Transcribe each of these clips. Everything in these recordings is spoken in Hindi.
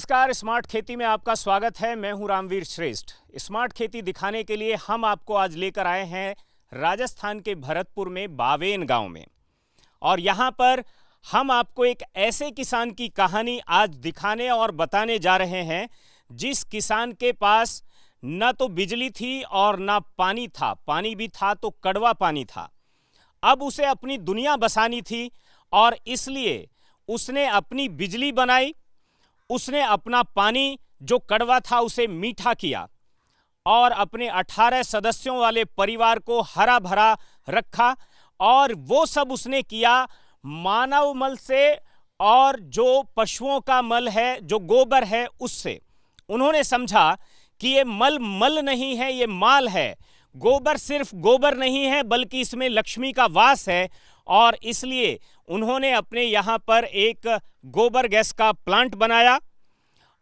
नमस्कार, स्मार्ट खेती में आपका स्वागत है। मैं हूं रामवीर श्रेष्ठ। स्मार्ट खेती दिखाने के लिए हम आपको आज लेकर आए हैं राजस्थान के भरतपुर में बावेन गांव में। और यहां पर हम आपको एक ऐसे किसान की कहानी आज दिखाने और बताने जा रहे हैं जिस किसान के पास न तो बिजली थी और ना पानी था। पानी भी था तो कड़वा पानी था। अब उसे अपनी दुनिया बसानी थी और इसलिए उसने अपनी बिजली बनाई। उसने अपना पानी जो कड़वा था उसे मीठा किया और अपने 18 सदस्यों वाले परिवार को हरा भरा रखा। और वो सब उसने किया मानव मल से और जो पशुओं का मल है, जो गोबर है, उससे। उन्होंने समझा कि ये मल नहीं है, ये माल है। गोबर सिर्फ गोबर नहीं है बल्कि इसमें लक्ष्मी का वास है। और इसलिए उन्होंने अपने यहाँ पर एक गोबर गैस का प्लांट बनाया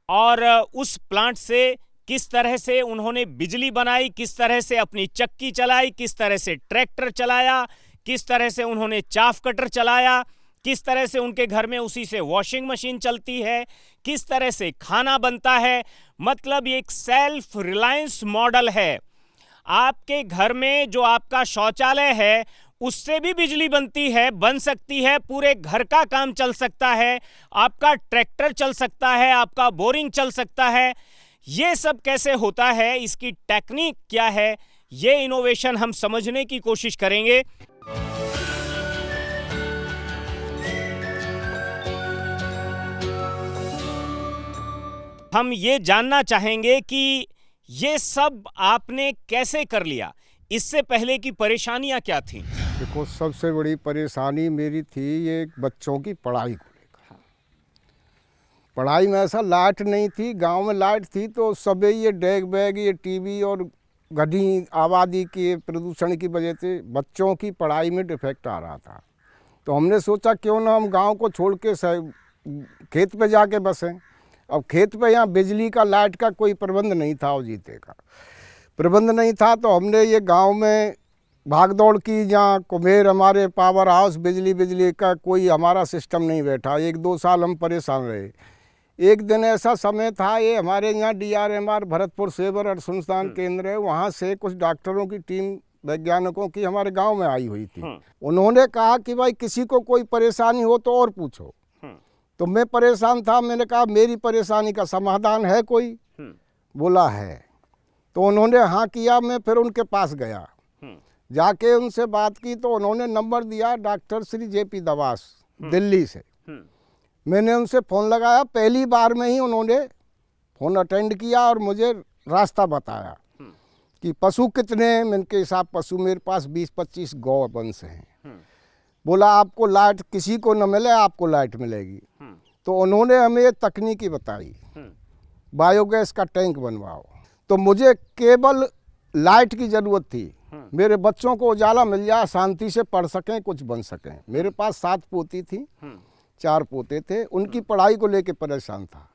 और उस प्लांट से किस तरह से उन्होंने बिजली बनाई, किस तरह से अपनी चक्की चलाई, किस तरह से ट्रैक्टर चलाया, किस तरह से उन्होंने चाफ कटर चलाया, किस तरह से उनके घर में उसी से वॉशिंग मशीन चलती है, किस तरह से खाना बनता है। मतलब ये एक सेल्फ रिलायंस मॉडल है। आपके घर में जो आपका शौचालय है उससे भी बिजली बनती है, बन सकती है, पूरे घर का काम चल सकता है, आपका ट्रैक्टर चल सकता है, आपका बोरिंग चल सकता है। ये सब कैसे होता है, इसकी टेक्निक क्या है, ये इनोवेशन हम समझने की कोशिश करेंगे। हम ये जानना चाहेंगे कि ये सब आपने कैसे कर लिया, इससे पहले की परेशानियां क्या थी? देखो, सबसे बड़ी परेशानी मेरी थी ये बच्चों की पढ़ाई को लेकर। पढ़ाई में ऐसा लाइट नहीं थी। गांव में लाइट थी तो सब ये डेग बैग, ये टीवी और घनी आबादी के प्रदूषण की वजह से बच्चों की पढ़ाई में डिफेक्ट आ रहा था। तो हमने सोचा क्यों ना हम गांव को छोड़ के खेत पे जाके बसें। अब खेत पे यहाँ बिजली का, लाइट का कोई प्रबंध नहीं था और जीते का प्रबंध नहीं था। तो हमने ये गांव में भाग दौड़ की, जहाँ कुम्हेर हमारे पावर हाउस, बिजली का कोई हमारा सिस्टम नहीं बैठा। 1-2 साल हम परेशान रहे। एक दिन ऐसा समय था, ये हमारे यहाँ DRMR भरतपुर सेवर अनुसंधान केंद्र है, वहाँ से कुछ डॉक्टरों की टीम, वैज्ञानिकों की हमारे गांव में आई हुई थी। उन्होंने कहा कि भाई किसी को कोई परेशानी हो तो और पूछो। तो मैं परेशान था, मैंने कहा मेरी परेशानी का समाधान है कोई? बोला है। तो उन्होंने हाँ किया। मैं फिर उनके पास गया, जाके उनसे बात की तो उन्होंने नंबर दिया डॉक्टर श्री JP दवास, दिल्ली से। मैंने उनसे फ़ोन लगाया। पहली बार में ही उन्होंने फ़ोन अटेंड किया और मुझे रास्ता बताया कि पशु कितने हैं। मैंने के हिसाब पशु मेरे पास 20-25 गौ वंश हैं। बोला आपको लाइट किसी को न मिले, आपको लाइट मिलेगी। तो उन्होंने हमें ये तकनीकी बताई, बायोगैस का टैंक बनवाओ। तो मुझे केवल लाइट की ज़रूरत थी, मेरे बच्चों को उजाला मिल जाए, शांति से पढ़ सकें, कुछ बन सकें। मेरे पास 7 पोती थी, 4 पोते थे, उनकी पढ़ाई को लेके परेशान था।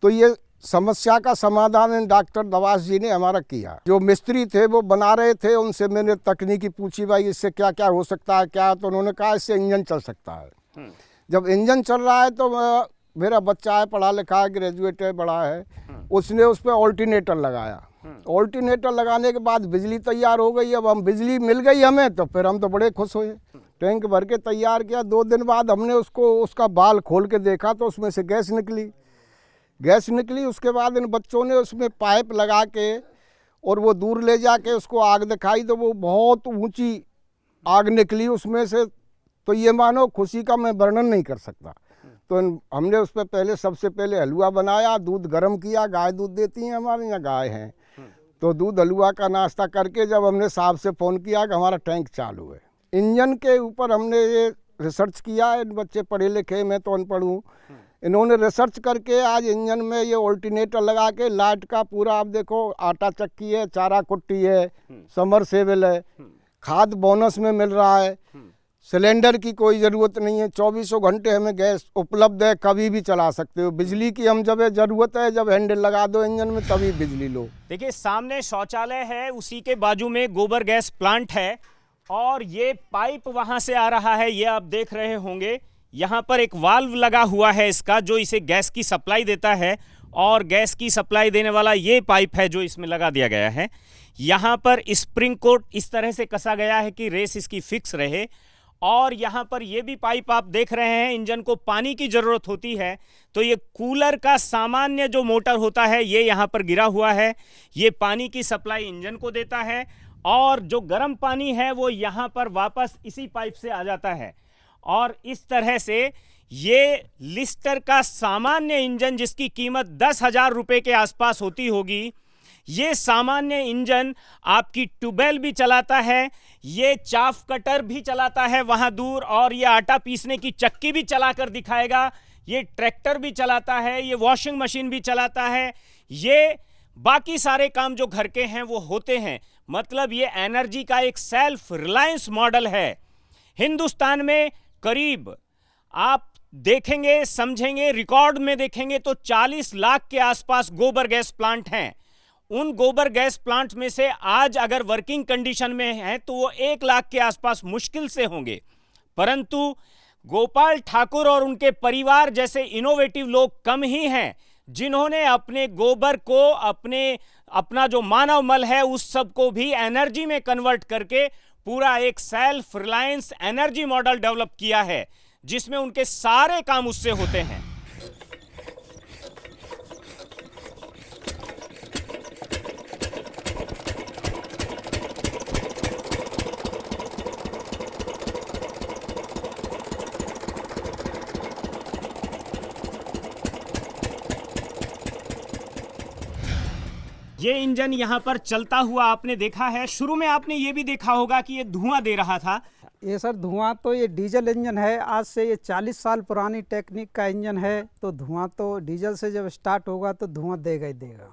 तो ये समस्या का समाधान डॉक्टर दवास जी ने हमारा किया। जो मिस्त्री थे वो बना रहे थे, उनसे मैंने तकनीकी पूछी भाई इससे क्या क्या हो सकता है क्या। तो उन्होंने कहा इससे इंजन चल सकता है। जब इंजन चल रहा है तो मेरा बच्चा है, पढ़ा लिखा है, ग्रेजुएट है, बड़ा है, उसने उस पर ऑल्टरनेटर लगाया। ऑल्टरनेटर लगाने के बाद बिजली तैयार हो गई। अब हम बिजली मिल गई हमें, तो फिर हम तो बड़े खुश हुए। टैंक भर के तैयार किया। 2 दिन बाद हमने उसका बाल खोल के देखा तो उसमें से गैस निकली। उसके बाद इन बच्चों ने उसमें पाइप लगा के और वो दूर ले जाके उसको आग दिखाई तो वो बहुत ऊंची आग निकली उसमें से। तो ये मानो खुशी का मैं वर्णन नहीं कर सकता। तो हमने उस पर सबसे पहले हलवा बनाया, दूध गर्म किया। गाय दूध देती हैं, हमारे यहाँ गाय हैं। तो दूध हलवा का नाश्ता करके जब हमने साहब से फ़ोन किया कि हमारा टैंक चालू है, इंजन के ऊपर हमने ये रिसर्च किया। इन बच्चे पढ़े लिखे, मैं तो अनपढ़ हूँ। इन्होंने रिसर्च करके आज इंजन में ये ऑल्टरनेटर लगा के लाइट का पूरा, आप देखो आटा चक्की है, चारा कुट्टी है, समरसेबल है, खाद बोनस में मिल रहा है, सिलेंडर की कोई ज़रूरत नहीं है, 24 घंटे हमें गैस उपलब्ध है, कभी भी चला सकते हो। बिजली की हम जब ज़रूरत है, जब हैंडल लगा दो इंजन में तभी बिजली लो। देखिए सामने शौचालय है, उसी के बाजू में गोबर गैस प्लांट है और ये पाइप वहाँ से आ रहा है, ये आप देख रहे होंगे। यहाँ पर एक वाल्व लगा हुआ है इसका, जो इसे गैस की सप्लाई देता है, और गैस की सप्लाई देने वाला ये पाइप है जो इसमें लगा दिया गया है। यहाँ पर स्प्रिंग कोट इस तरह से कसा गया है कि रेस इसकी फिक्स रहे। और यहाँ पर ये भी पाइप आप देख रहे हैं, इंजन को पानी की ज़रूरत होती है तो ये कूलर का सामान्य जो मोटर होता है ये यहाँ पर गिरा हुआ है, ये पानी की सप्लाई इंजन को देता है, और जो गर्म पानी है वो यहाँ पर वापस इसी पाइप से आ जाता है। और इस तरह से ये लिस्टर का सामान्य इंजन, जिसकी कीमत 10,000 रुपये के आसपास होती होगी, ये सामान्य इंजन आपकी ट्यूबवेल भी चलाता है, ये चाफ कटर भी चलाता है वहाँ दूर, और ये आटा पीसने की चक्की भी चला कर दिखाएगा, ये ट्रैक्टर भी चलाता है, ये वॉशिंग मशीन भी चलाता है, ये बाकी सारे काम जो घर के हैं वो होते हैं। मतलब ये एनर्जी का एक सेल्फ रिलायंस मॉडल है। हिंदुस्तान में करीब आप देखेंगे, समझेंगे, रिकॉर्ड में देखेंगे तो 40 लाख के आसपास गोबर गैस प्लांट हैं। उन गोबर गैस प्लांट में से आज अगर वर्किंग कंडीशन में हैं तो वो 1 लाख के आसपास मुश्किल से होंगे। परंतु गोपाल ठाकुर और उनके परिवार जैसे इनोवेटिव लोग कम ही हैं जिन्होंने अपने गोबर को, अपना जो मानव मल है उस सब को भी एनर्जी में कन्वर्ट करके पूरा एक self reliance energy model develop किया है, जिसमें उनके सारे काम उससे होते हैं। ये इंजन यहाँ पर चलता हुआ आपने देखा है। शुरू में आपने ये भी देखा होगा कि ये धुआं दे रहा था। ये सर धुआं तो ये डीजल इंजन है, आज से ये 40 साल पुरानी टेक्निक का इंजन है, तो धुआं तो डीजल से जब स्टार्ट होगा तो धुआं देगा ही देगा।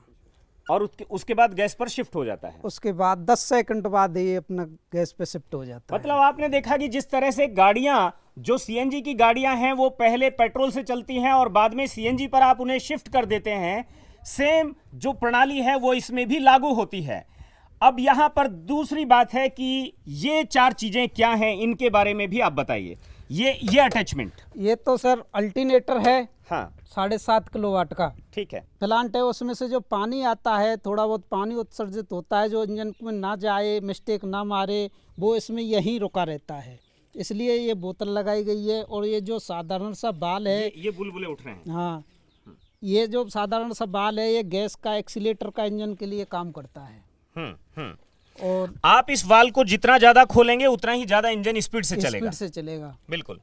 और उसके बाद गैस पर शिफ्ट हो जाता है। उसके बाद 10 सेकंड बाद ये अपना गैस पे शिफ्ट हो जाता है। मतलब आपने देखा कि जिस तरह से गाड़ियां, जो सीएनजी की गाड़ियां हैं वो पहले पेट्रोल से चलती हैं और बाद में सीएनजी पर आप उन्हें शिफ्ट कर देते हैं, सेम जो प्रणाली है वो इसमें भी लागू होती है। अब यहाँ पर दूसरी बात है कि ये 4 चीजें क्या हैं, इनके बारे में भी आप बताइए। ये अटैचमेंट, ये तो सर अल्टरनेटर है, हाँ 7.5 किलोवाट का ठीक है, प्लांट है। उसमें से जो पानी आता है, थोड़ा बहुत पानी उत्सर्जित होता है जो इंजन में ना जाए, मिस्टेक ना मारे, वो इसमें यहीं रुका रहता है, इसलिए ये बोतल लगाई गई है। और ये जो साधारण सा बाल है, ये बुलबुले उठ रहे हैं, हाँ, ये जो साधारण सा बाल है ये गैस का एक्सीलेटर का इंजन के लिए काम करता है। और आप इस वाल्व को जितना ज्यादा खोलेंगे उतना ही ज्यादा इंजन स्पीड से चलेगा। बिल्कुल।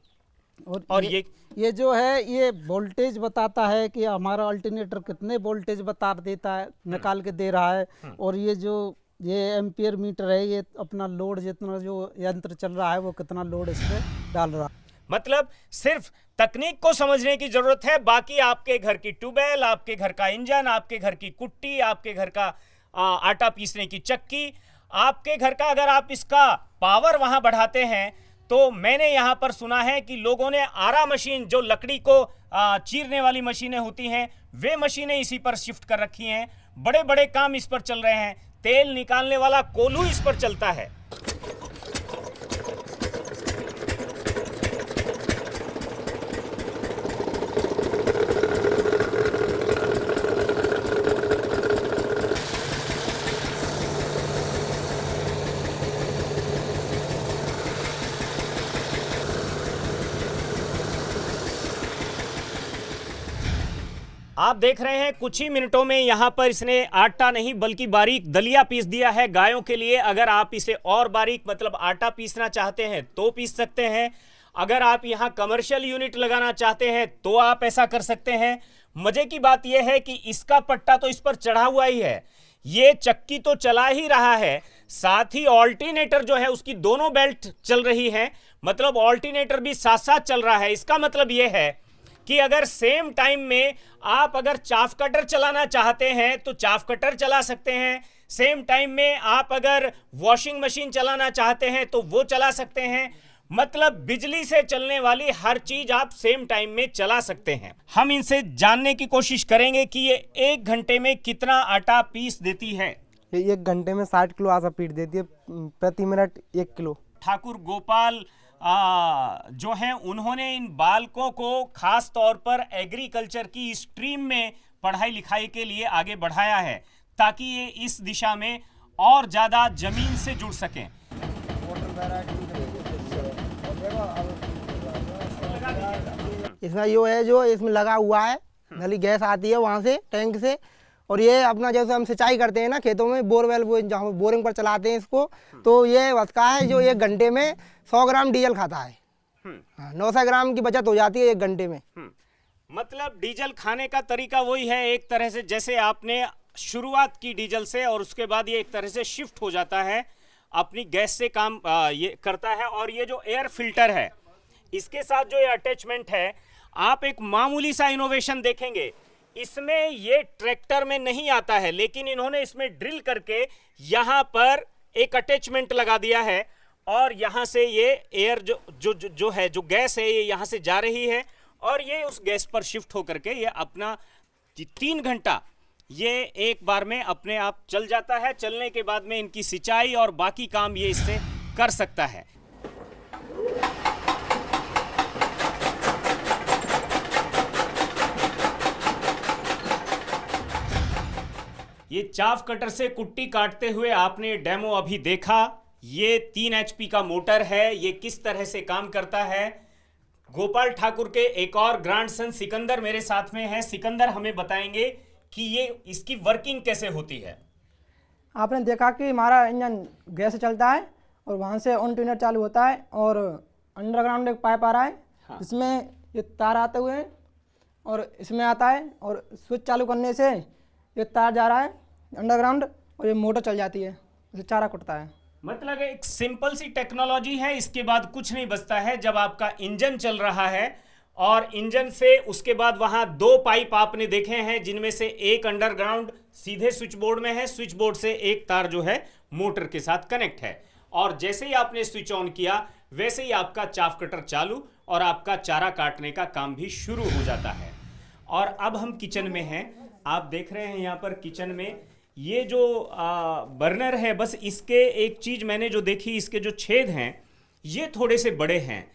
और ये जो है ये वोल्टेज बताता है कि हमारा अल्टरनेटर कितने वोल्टेज बता देता है, निकाल के दे रहा है। और ये एम्पियर मीटर है, ये अपना लोड जितना जो यंत्र चल रहा है वो कितना लोड इस पे डाल रहा है। मतलब सिर्फ तकनीक को समझने की जरूरत है, बाकी आपके घर की ट्यूबवेल, आपके घर का इंजन, आपके घर की कुट्टी, आपके घर का आटा पीसने की चक्की, आपके घर का अगर आप इसका पावर वहां बढ़ाते हैं तो मैंने यहां पर सुना है कि लोगों ने आरा मशीन, जो लकड़ी को चीरने वाली मशीनें होती हैं, वे मशीनें इसी पर शिफ्ट कर रखी हैं। बड़े बड़े काम इस पर चल रहे हैं। तेल निकालने वाला कोल्हू इस पर चलता है। आप देख रहे हैं कुछ ही मिनटों में यहां पर इसने आटा नहीं बल्कि बारीक दलिया पीस दिया है गायों के लिए। अगर आप इसे और बारीक मतलब आटा पीसना चाहते हैं तो पीस सकते हैं। अगर आप यहां कमर्शियल यूनिट लगाना चाहते हैं तो आप ऐसा कर सकते हैं। मजे की बात यह है कि इसका पट्टा तो इस पर चढ़ा हुआ ही है, ये चक्की तो चला ही रहा है, साथ ही ऑल्टरनेटर जो है उसकी दोनों बेल्ट चल रही है, मतलब ऑल्टरनेटर भी साथ साथ चल रहा है। इसका मतलब यह है कि अगर सेम टाइम में आप अगर चाफ कटर चलाना चाहते हैं तो चाफ कटर चला सकते हैं, सेम टाइम में आप अगर वॉशिंग मशीन चलाना चाहते हैं तो वो चला सकते हैं। मतलब बिजली से चलने वाली हर चीज आप सेम टाइम में चला सकते हैं। हम इनसे जानने की कोशिश करेंगे कि ये 1 घंटे में कितना आटा पीस देती है। ये 1 घंटे में 60 किलो आटा पीस देती है, प्रति मिनट 1 किलो। ठाकुर गोपाल जो हैं उन्होंने इन बालकों को खास तौर पर एग्रीकल्चर की स्ट्रीम में पढ़ाई लिखाई के लिए आगे बढ़ाया है ताकि ये इस दिशा में और ज़्यादा ज़मीन से जुड़ सकें। इसमें जो है जो इसमें लगा हुआ है नली गैस आती है वहाँ से टैंक से, और ये अपना जैसे हम सिंचाई करते हैं ना खेतों में बोरवेल वो जहाँ बोरिंग पर चलाते हैं इसको, तो ये बचता है जो 1 घंटे में 100 ग्राम डीजल खाता है। 900 ग्राम की बचत हो जाती है 1 घंटे में। मतलब डीजल खाने का तरीका वही है एक तरह से, जैसे आपने शुरुआत की डीजल से और उसके बाद ये एक तरह से शिफ्ट हो जाता है अपनी गैस से काम ये करता है। और ये जो एयर फिल्टर है इसके साथ जो ये अटैचमेंट है, आप एक मामूली सा इनोवेशन देखेंगे, इसमें ये ट्रैक्टर में नहीं आता है लेकिन इन्होंने इसमें ड्रिल करके यहाँ पर एक अटैचमेंट लगा दिया है और यहाँ से ये एयर जो है जो गैस है ये यहाँ से जा रही है और ये उस गैस पर शिफ्ट होकर के ये अपना 3 घंटा ये एक बार में अपने आप चल जाता है। चलने के बाद में इनकी सिंचाई और बाकी काम ये इससे कर सकता है। ये चाफ कटर से कुट्टी काटते हुए आपने डेमो अभी देखा। ये 3 HP का मोटर है, ये किस तरह से काम करता है। गोपाल ठाकुर के एक और ग्रैंडसन सिकंदर मेरे साथ में है। सिकंदर हमें बताएंगे कि ये इसकी वर्किंग कैसे होती है। आपने देखा कि हमारा इंजन गैस से चलता है और वहाँ से ऑन ट्यूनर चालू होता है और अंडरग्राउंड एक पाइप आ रहा है। हाँ। इसमें ये तार आते हुए हैं और इसमें आता है और स्विच चालू करने से ये तार जा रहा है अंडरग्राउंड और ये मोटर चल जाती है, इसे चारा कुटता है। मतलब एक सिंपल सी टेक्नोलॉजी है, इसके बाद कुछ नहीं बचता है। जब आपका इंजन चल रहा है और इंजन से उसके बाद वहां 2 पाइप आपने देखे हैं जिनमें से एक अंडरग्राउंड सीधे स्विच बोर्ड में है, स्विच बोर्ड से एक तार जो है मोटर के साथ कनेक्ट है और जैसे ही आपने स्विच ऑन किया वैसे ही आपका चाफ कटर चालू और आपका चारा काटने का काम भी शुरू हो जाता है। और अब हम किचन में हैं, आप देख रहे हैं यहाँ पर किचन में ये जो बर्नर है, बस इसके एक चीज मैंने जो देखी, इसके जो छेद हैं ये थोड़े से बड़े हैं।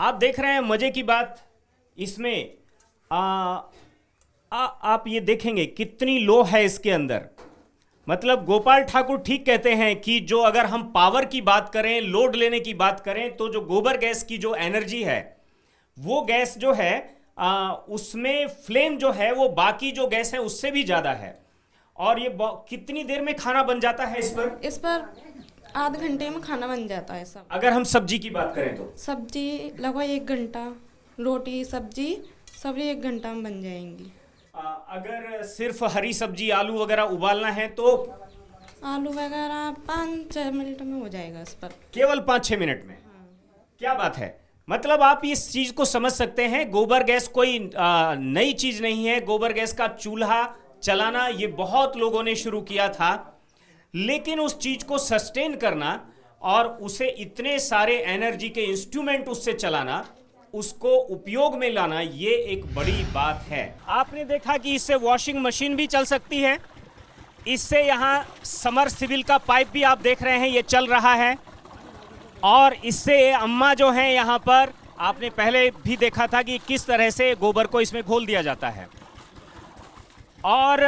आप देख रहे हैं मजे की बात इसमें आप ये देखेंगे कितनी लो है इसके अंदर। मतलब गोपाल ठाकुर ठीक कहते हैं कि जो अगर हम पावर की बात करें, लोड लेने की बात करें, तो जो गोबर गैस की जो एनर्जी है वो गैस जो है उसमें फ्लेम जो है वो बाकी जो गैस है उससे भी ज्यादा है। और ये कितनी देर में खाना बन जाता है इस पर आधे घंटे में खाना बन जाता है सब। अगर हम सब्जी की बात करें तो सब्जी लगभग 1 घंटा, रोटी सब्जी सब 1 घंटा में बन जाएंगी। अगर सिर्फ हरी सब्जी आलू वगैरह उबालना है तो आलू वगैरह 5-6 मिनट में हो जाएगा इस पर, केवल 5-6 मिनट में। क्या बात है। मतलब आप इस चीज को समझ सकते हैं, गोबर गैस कोई नई चीज नहीं है। गोबर गैस का चूल्हा चलाना ये बहुत लोगों ने शुरू किया था, लेकिन उस चीज को सस्टेन करना और उसे इतने सारे एनर्जी के इंस्ट्रूमेंट उससे चलाना, उसको उपयोग में लाना, ये एक बड़ी बात है। आपने देखा कि इससे वॉशिंग मशीन भी चल सकती है। इससे यहाँ समरसिबल का पाइप भी आप देख रहे हैं ये चल रहा है और इससे अम्मा जो हैं यहाँ पर, आपने पहले भी देखा था कि किस तरह से गोबर को इसमें घोल दिया जाता है। और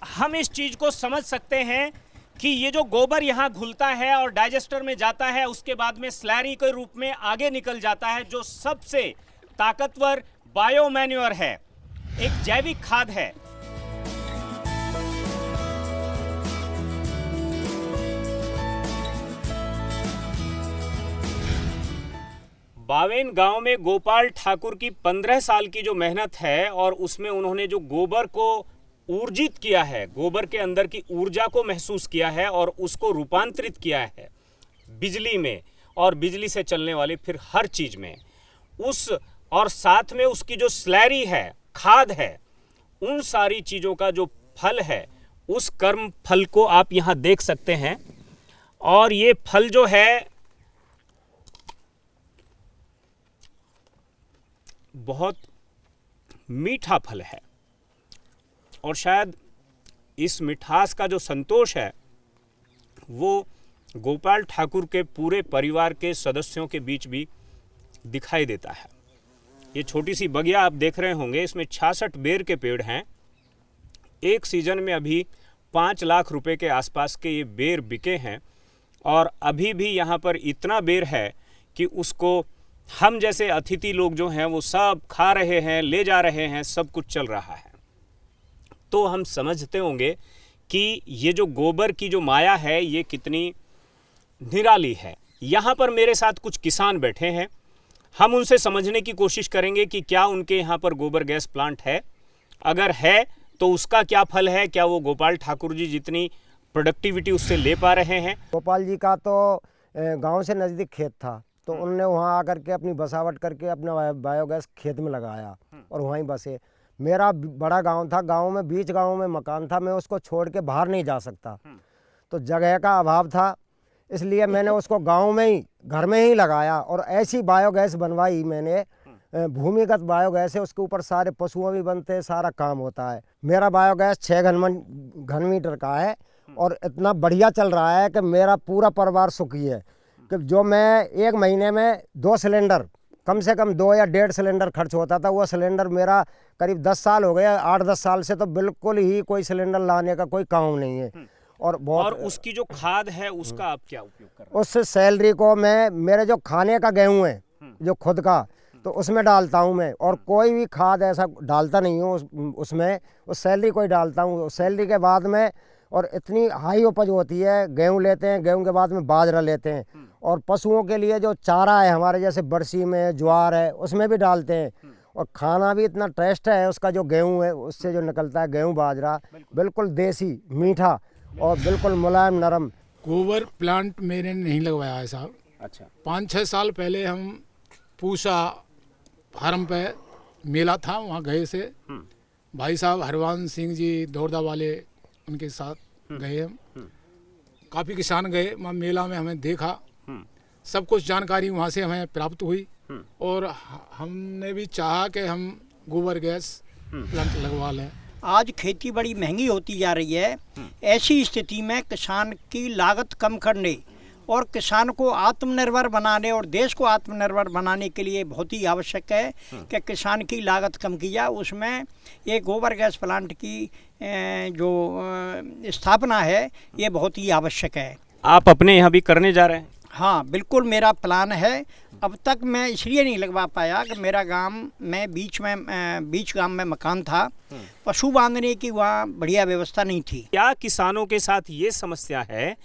हम इस चीज़ को समझ सकते हैं कि ये जो गोबर यहाँ घुलता है और डाइजेस्टर में जाता है, उसके बाद में स्लैरी के रूप में आगे निकल जाता है, जो सबसे ताकतवर बायोमैन्योर है, एक जैविक खाद है। बावेन गांव में गोपाल ठाकुर की 15 साल की जो मेहनत है और उसमें उन्होंने जो गोबर को ऊर्जित किया है, गोबर के अंदर की ऊर्जा को महसूस किया है और उसको रूपांतरित किया है बिजली में और बिजली से चलने वाली फिर हर चीज में, उस और साथ में उसकी जो स्लैरी है, खाद है, उन सारी चीजों का जो फल है, उस कर्म फल को आप यहाँ देख सकते हैं। और ये फल जो है बहुत मीठा फल है और शायद इस मिठास का जो संतोष है वो गोपाल ठाकुर के पूरे परिवार के सदस्यों के बीच भी दिखाई देता है। ये छोटी सी बगिया आप देख रहे होंगे, इसमें 66 बेर के पेड़ हैं। एक सीजन में अभी 5 लाख रुपए के आसपास के ये बेर बिके हैं और अभी भी यहाँ पर इतना बेर है कि उसको हम जैसे अतिथि लोग जो हैं वो सब खा रहे हैं, ले जा रहे हैं, सब कुछ चल रहा है। तो हम समझते होंगे कि ये जो गोबर की जो माया है ये कितनी निराली है। यहाँ पर मेरे साथ कुछ किसान बैठे हैं, हम उनसे समझने की कोशिश करेंगे कि क्या उनके यहाँ पर गोबर गैस प्लांट है, अगर है तो उसका क्या फल है, क्या वो गोपाल ठाकुर जी जितनी प्रोडक्टिविटी उससे ले पा रहे हैं। गोपाल जी का तो गांव से नज़दीक खेत था, तो उनने वहाँ आकर के अपनी बसावट करके अपना बायोगैस खेत में लगाया और वहीं बसे। मेरा बड़ा गांव था, गांव में बीच गांव में मकान था, मैं उसको छोड़ के बाहर नहीं जा सकता, तो जगह का अभाव था, इसलिए मैंने उसको गांव में ही घर में ही लगाया और ऐसी बायोगैस बनवाई मैंने। भूमिगत बायोगैस है, उसके ऊपर सारे पशुओं भी बनते हैं, सारा काम होता है। मेरा बायोगैस 6 घन मीटर का है और इतना बढ़िया चल रहा है कि मेरा पूरा परिवार सुखी है। कि जो मैं एक महीने में 2 सिलेंडर, कम से कम 2 या 1.5 सिलेंडर खर्च होता था, वो सिलेंडर मेरा करीब 10 साल हो गए, 8-10 साल से तो बिल्कुल ही कोई सिलेंडर लाने का कोई काम नहीं है। और उसकी जो खाद है उसका आप क्या उपयोग कर रहे हैं? उस सैलरी को मैं मेरे जो खाने का गेहूँ है जो खुद का, तो उसमें डालता हूँ मैं, और कोई भी खाद ऐसा डालता नहीं हूँ उसमें, उस सैलरी को ही डालता हूँ। सैलरी के बाद में, और इतनी हाई उपज होती है, गेहूँ लेते हैं, गेहूँ के बाद में बाजरा लेते हैं, और पशुओं के लिए जो चारा है हमारे जैसे बरसी में ज्वार है उसमें भी डालते हैं, और खाना भी इतना टेस्ट है उसका, जो गेहूँ है उससे जो निकलता है गेहूँ बाजरा, बिल्कुल देसी मीठा और बिल्कुल मुलायम नरम। गोबर प्लांट मेरे नहीं लगवाया है साहब। अच्छा। 5-6 साल पहले हम पूसा फार्म पे मेला था, वहाँ गए से भाई साहब हरवंश सिंह जी दौड़दा वाले, उनके साथ गए हम। काफ़ी किसान गए वहाँ मेला में, हमें देखा, सब कुछ जानकारी वहाँ से हमें प्राप्त हुई और हमने भी चाहा कि हम गोबर गैस प्लांट लगवा लें। आज खेती बड़ी महंगी होती जा रही है, ऐसी स्थिति में किसान की लागत कम करने और किसान को आत्मनिर्भर बनाने और देश को आत्मनिर्भर बनाने के लिए बहुत ही आवश्यक है कि किसान की लागत कम की जाए। उसमें ये गोबर गैस प्लांट की जो स्थापना है ये बहुत ही आवश्यक है। आप अपने यहाँ भी करने जा रहे हैं? हाँ बिल्कुल, मेरा प्लान है। अब तक मैं इसलिए नहीं लगवा पाया कि मेरा गांव में बीच गांव में मकान था, पशु बांधने की वहाँ बढ़िया व्यवस्था नहीं थी। क्या किसानों के साथ ये समस्या है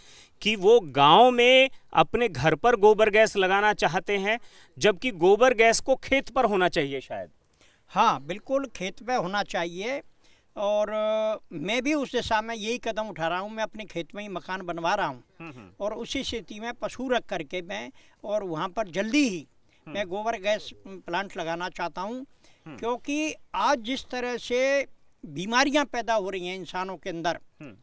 कि वो गांव में अपने घर पर गोबर गैस लगाना चाहते हैं, जबकि गोबर गैस को खेत पर होना चाहिए शायद? हाँ बिल्कुल, खेत पे होना चाहिए, और मैं भी उस दिशा में यही कदम उठा रहा हूँ। मैं अपने खेत में ही मकान बनवा रहा हूँ और उसी स्थिति में पशु रख करके मैं, और वहाँ पर जल्दी ही मैं गोबर गैस प्लांट लगाना चाहता हूँ, क्योंकि आज जिस तरह से बीमारियाँ पैदा हो रही हैं इंसानों के अंदर,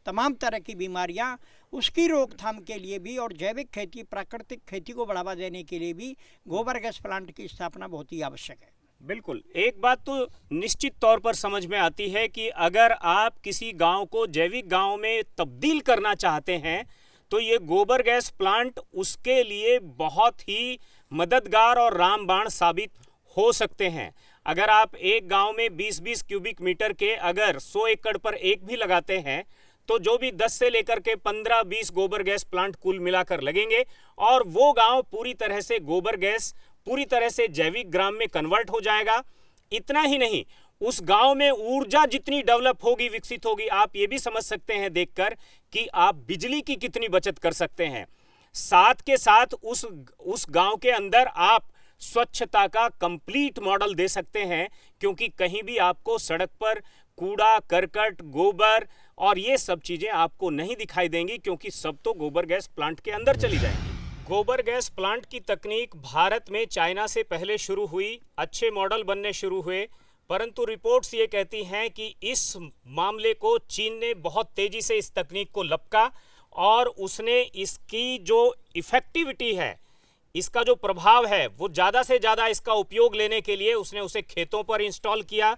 तमाम तरह की बीमारियाँ, उसकी रोकथाम के लिए भी और जैविक खेती, प्राकृतिक खेती को बढ़ावा देने के लिए भी गोबर गैस प्लांट की स्थापना बहुत ही आवश्यक है। बिल्कुल। एक बात तो निश्चित तौर पर समझ में आती है कि अगर आप किसी गांव को जैविक गांव में तब्दील करना चाहते हैं तो ये गोबर गैस प्लांट उसके लिए बहुत ही मददगार और रामबाण साबित हो सकते हैं। अगर आप एक गांव में 20-20 क्यूबिक मीटर के अगर 100 एकड़ पर एक भी लगाते हैं तो जो भी 10 से लेकर के 15-20 गोबर गैस प्लांट कुल मिलाकर लगेंगे और वो गांव पूरी तरह से गोबर गैस, पूरी तरह से जैविक ग्राम में कन्वर्ट हो जाएगा। इतना ही नहीं, उस गांव में ऊर्जा जितनी डेवलप होगी, विकसित होगी, आप ये भी समझ सकते हैं देखकर कि आप बिजली की कितनी बचत कर सकते हैं। साथ के साथ उस गांव के अंदर आप स्वच्छता का कंप्लीट मॉडल दे सकते हैं, क्योंकि कहीं भी आपको सड़क पर कूड़ा करकट, गोबर और ये सब चीजें आपको नहीं दिखाई देंगी, क्योंकि सब तो गोबर गैस प्लांट के अंदर चली जाएंगी। गोबर गैस प्लांट की तकनीक भारत में चाइना से पहले शुरू हुई, अच्छे मॉडल बनने शुरू हुए, परंतु रिपोर्ट्स ये कहती हैं कि इस मामले को चीन ने बहुत तेजी से इस तकनीक को लपका और उसने इसकी जो इफेक्टिविटी है, इसका जो प्रभाव है, वो ज़्यादा से ज़्यादा इसका उपयोग लेने के लिए उसने उसे खेतों पर इंस्टॉल किया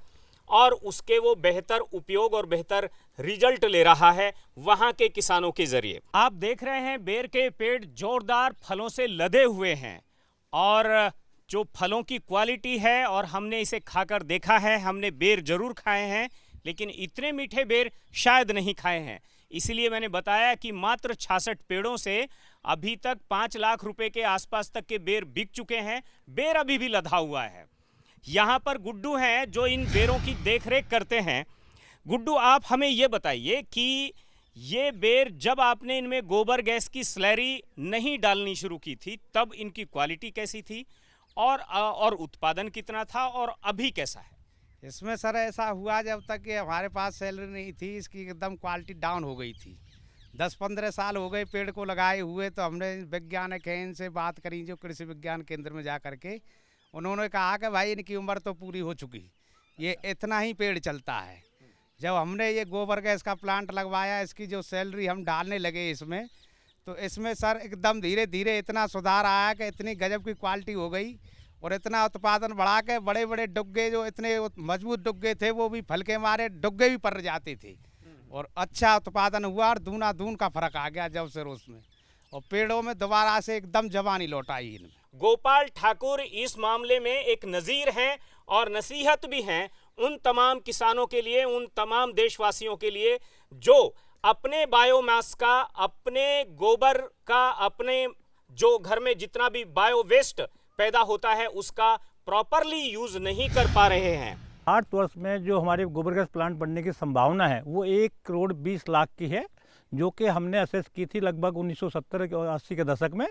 और उसके वो बेहतर उपयोग और बेहतर रिजल्ट ले रहा है वहां के किसानों के जरिए। आप देख रहे हैं बेर के पेड़ जोरदार फलों से लदे हुए हैं और जो फलों की क्वालिटी है, और हमने इसे खाकर देखा है, हमने बेर जरूर खाए हैं लेकिन इतने मीठे बेर शायद नहीं खाए हैं। इसलिए मैंने बताया कि मात्र 66 पेड़ों से अभी तक 5 लाख रुपए के आसपास तक के बेर बिक चुके हैं। बेर अभी भी लदा हुआ है। यहाँ पर गुड्डू हैं जो इन बेरों की देखरेख करते हैं। गुड्डू, आप हमें ये बताइए कि ये बेर जब आपने इनमें गोबर गैस की स्लैरी नहीं डालनी शुरू की थी तब इनकी क्वालिटी कैसी थी और उत्पादन कितना था और अभी कैसा है? इसमें सर ऐसा हुआ जब तक कि हमारे पास सैलरी नहीं थी, इसकी एकदम क्वालिटी डाउन हो गई थी। 10-15 साल हो गए पेड़ को लगाए हुए, तो हमने वैज्ञानिक हैं इनसे बात करी जो कृषि विज्ञान केंद्र में जा कर के, उन्होंने कहा कि भाई इनकी उम्र तो पूरी हो चुकी, ये इतना ही पेड़ चलता है। जब हमने ये गोबर गैस का प्लांट लगवाया, इसकी जो सैलरी हम डालने लगे इसमें, तो इसमें सर एकदम धीरे धीरे इतना सुधार आया कि इतनी गजब की क्वालिटी हो गई और इतना उत्पादन बढ़ा के बड़े बड़े डुग्गे जो इतने मजबूत डुग्गे थे वो भी फल के मारे डुग्गे भी पड़ जाते थे और अच्छा उत्पादन हुआ और दूना दून का फर्क आ गया जब से उसमें, और पेड़ों में दोबारा से एकदम जवानी लौट आई इनमें। गोपाल ठाकुर इस मामले में एक नज़ीर हैं और नसीहत भी हैं उन तमाम किसानों के लिए, उन तमाम देशवासियों के लिए जो अपने बायोमास का, अपने गोबर का, अपने जो घर में जितना भी बायो वेस्ट पैदा होता है उसका प्रॉपरली यूज नहीं कर पा रहे हैं। 8 वर्ष में जो हमारे गोबर गैस प्लांट बनने की संभावना है वो 1 करोड़ 20 लाख की है, जो कि हमने असेस की थी लगभग 1970 और 80 के दशक में।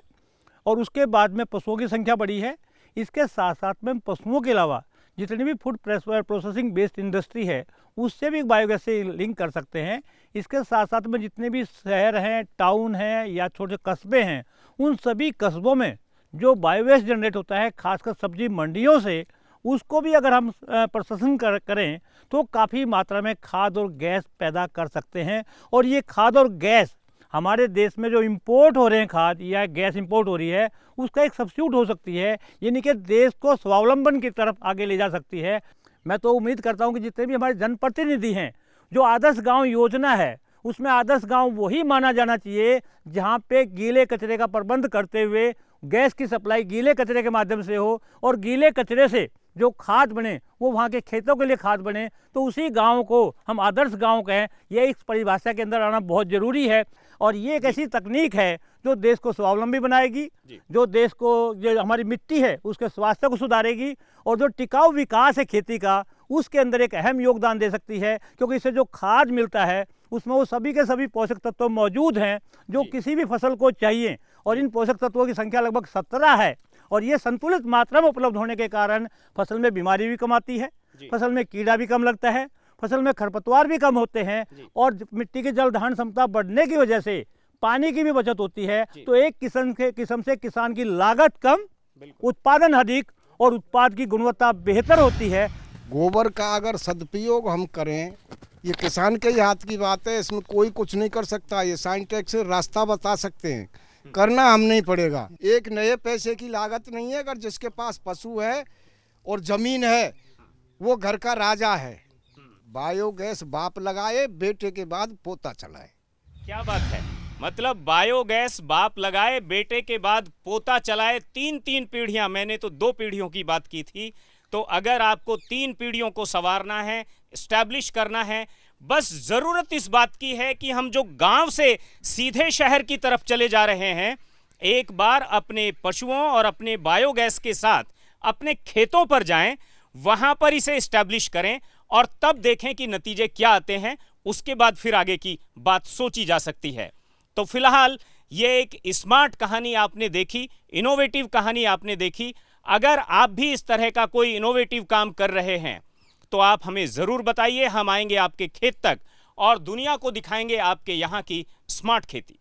और उसके बाद में पशुओं की संख्या बढ़ी है। इसके साथ साथ में पशुओं के अलावा जितनी भी फूड प्रोसेसिंग बेस्ड इंडस्ट्री है उससे भी बायोगैस से लिंक कर सकते हैं। इसके साथ साथ में जितने भी शहर हैं, टाउन हैं या छोटे कस्बे हैं, उन सभी कस्बों में जो बायोगैस जनरेट होता है खासकर सब्जी मंडियों से, उसको भी अगर हम प्रोसेसिंग करें तो काफ़ी मात्रा में खाद और गैस पैदा कर सकते हैं। और ये खाद और गैस हमारे देश में जो इंपोर्ट हो रहे हैं, खाद या गैस इंपोर्ट हो रही है, उसका एक सब्स्टिट्यूट हो सकती है, यानी कि देश को स्वावलंबन की तरफ आगे ले जा सकती है। मैं तो उम्मीद करता हूं कि जितने भी हमारे जनप्रतिनिधि हैं, जो आदर्श गांव योजना है उसमें आदर्श गांव वही माना जाना चाहिए जहां पे गीले कचरे का प्रबंध करते हुए गैस की सप्लाई गीले कचरे के माध्यम से हो और गीले कचरे से जो खाद बने वो वहाँ के खेतों के लिए खाद बने, तो उसी गांव को हम आदर्श गांव कहें। ये इस परिभाषा के अंदर आना बहुत ज़रूरी है और ये एक ऐसी तकनीक है जो देश को स्वावलंबी बनाएगी, जो देश को, जो हमारी मिट्टी है उसके स्वास्थ्य को सुधारेगी और जो टिकाऊ विकास है खेती का उसके अंदर एक अहम योगदान दे सकती है, क्योंकि इससे जो खाद मिलता है उसमें वो सभी के सभी पोषक तत्व मौजूद हैं जो किसी भी फसल को चाहिए। और इन पोषक तत्वों की संख्या लगभग 17 है और ये संतुलित मात्रा में उपलब्ध होने के कारण फसल में बीमारी भी कम आती है, फसल में कीड़ा भी कम लगता है, फसल में खरपतवार भी कम होते हैं और मिट्टी की जल धारण क्षमता बढ़ने की वजह से पानी की भी बचत होती है। तो एक किस्म से किसान की लागत कम, उत्पादन अधिक और उत्पाद की गुणवत्ता बेहतर होती है। गोबर का अगर सदुपयोग हम करें, ये किसान के ही हाथ की बात है, इसमें कोई कुछ नहीं कर सकता। ये साइंटिस्ट से रास्ता बता सकते हैं, करना हम नहीं पड़ेगा। एक नए पैसे की लागत नहीं है। अगर जिसके पास पशु है और जमीन है वो घर का राजा है। बायोगैस बाप लगाए, बेटे के बाद पोता चलाए। क्या बात है, मतलब बायोगैस बाप लगाए, बेटे के बाद पोता चलाए। 3 पीढ़ियां, मैंने तो 2 पीढ़ियों की बात की थी। तो अगर आपको 3 पीढ़ियों को संवारना है, एस्टैब्लिश करना है, बस जरूरत इस बात की है कि हम जो गांव से सीधे शहर की तरफ चले जा रहे हैं, एक बार अपने पशुओं और अपने बायोगैस के साथ अपने खेतों पर जाएं, वहां पर इसे एस्टैब्लिश करें और तब देखें कि नतीजे क्या आते हैं। उसके बाद फिर आगे की बात सोची जा सकती है। तो फिलहाल ये एक स्मार्ट कहानी आपने देखी, इनोवेटिव कहानी आपने देखी। अगर आप भी इस तरह का कोई इनोवेटिव काम कर रहे हैं तो आप हमें ज़रूर बताइए। हम आएंगे आपके खेत तक और दुनिया को दिखाएंगे आपके यहाँ की स्मार्ट खेती।